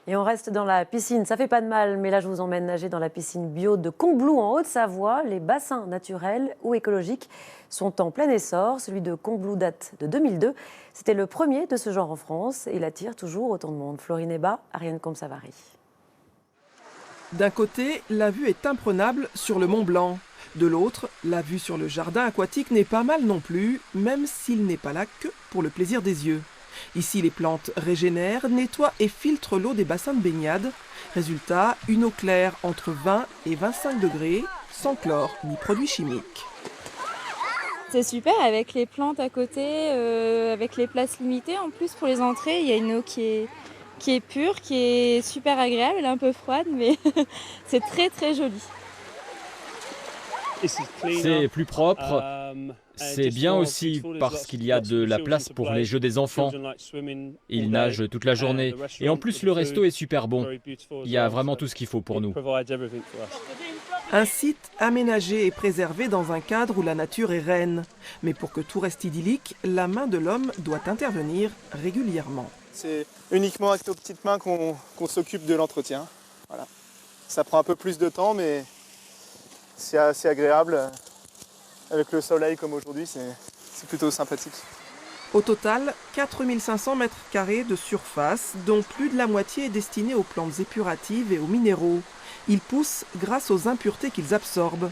Et on reste dans la piscine, ça fait pas de mal, mais là je vous emmène nager dans la piscine bio de Combloux en Haute-Savoie. Les bassins naturels ou écologiques sont en plein essor. Celui de Combloux date de 2002. C'était le premier de ce genre en France et il attire toujours autant de monde. Florine Heba, Ariane Comsavary. D'un côté, la vue est imprenable sur le Mont Blanc. De l'autre, la vue sur le jardin aquatique n'est pas mal non plus, même s'il n'est pas là que pour le plaisir des yeux. Ici, les plantes régénèrent, nettoient et filtrent l'eau des bassins de baignade. Résultat, une eau claire entre 20 et 25 degrés, sans chlore ni produits chimiques. C'est super avec les plantes à côté, avec les places limitées. En plus, pour les entrées, il y a une eau qui est pure, qui est super agréable. Elle est un peu froide, mais c'est très très joli. C'est plus propre, c'est bien aussi parce qu'il y a de la place pour les jeux des enfants. Ils nagent toute la journée et en plus le resto est super bon. Il y a vraiment tout ce qu'il faut pour nous. Un site aménagé et préservé dans un cadre où la nature est reine. Mais pour que tout reste idyllique, la main de l'homme doit intervenir régulièrement. C'est uniquement avec nos petites mains qu'on s'occupe de l'entretien. Voilà. Ça prend un peu plus de temps, mais c'est assez agréable. Avec le soleil comme aujourd'hui, c'est plutôt sympathique. Au total, 4500 mètres carrés de surface, dont plus de la moitié est destinée aux plantes épuratives et aux minéraux. Ils poussent grâce aux impuretés qu'ils absorbent.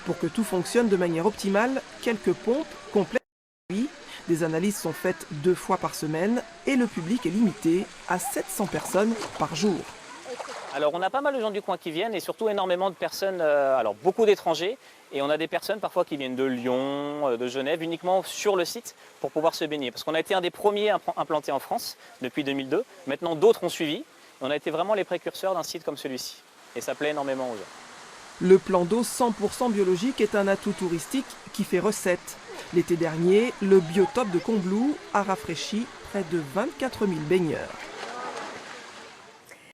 Pour que tout fonctionne de manière optimale, quelques pompes complètes. Des analyses sont faites 2 fois par semaine et le public est limité à 700 personnes par jour. Alors on a pas mal de gens du coin qui viennent et surtout énormément de personnes, alors beaucoup d'étrangers, et on a des personnes parfois qui viennent de Lyon, de Genève, uniquement sur le site pour pouvoir se baigner. Parce qu'on a été un des premiers implantés en France depuis 2002, maintenant d'autres ont suivi, et on a été vraiment les précurseurs d'un site comme celui-ci. Et ça plaît énormément aux gens. Le plan d'eau 100% biologique est un atout touristique qui fait recette. L'été dernier, le biotope de Combloux a rafraîchi près de 24 000 baigneurs.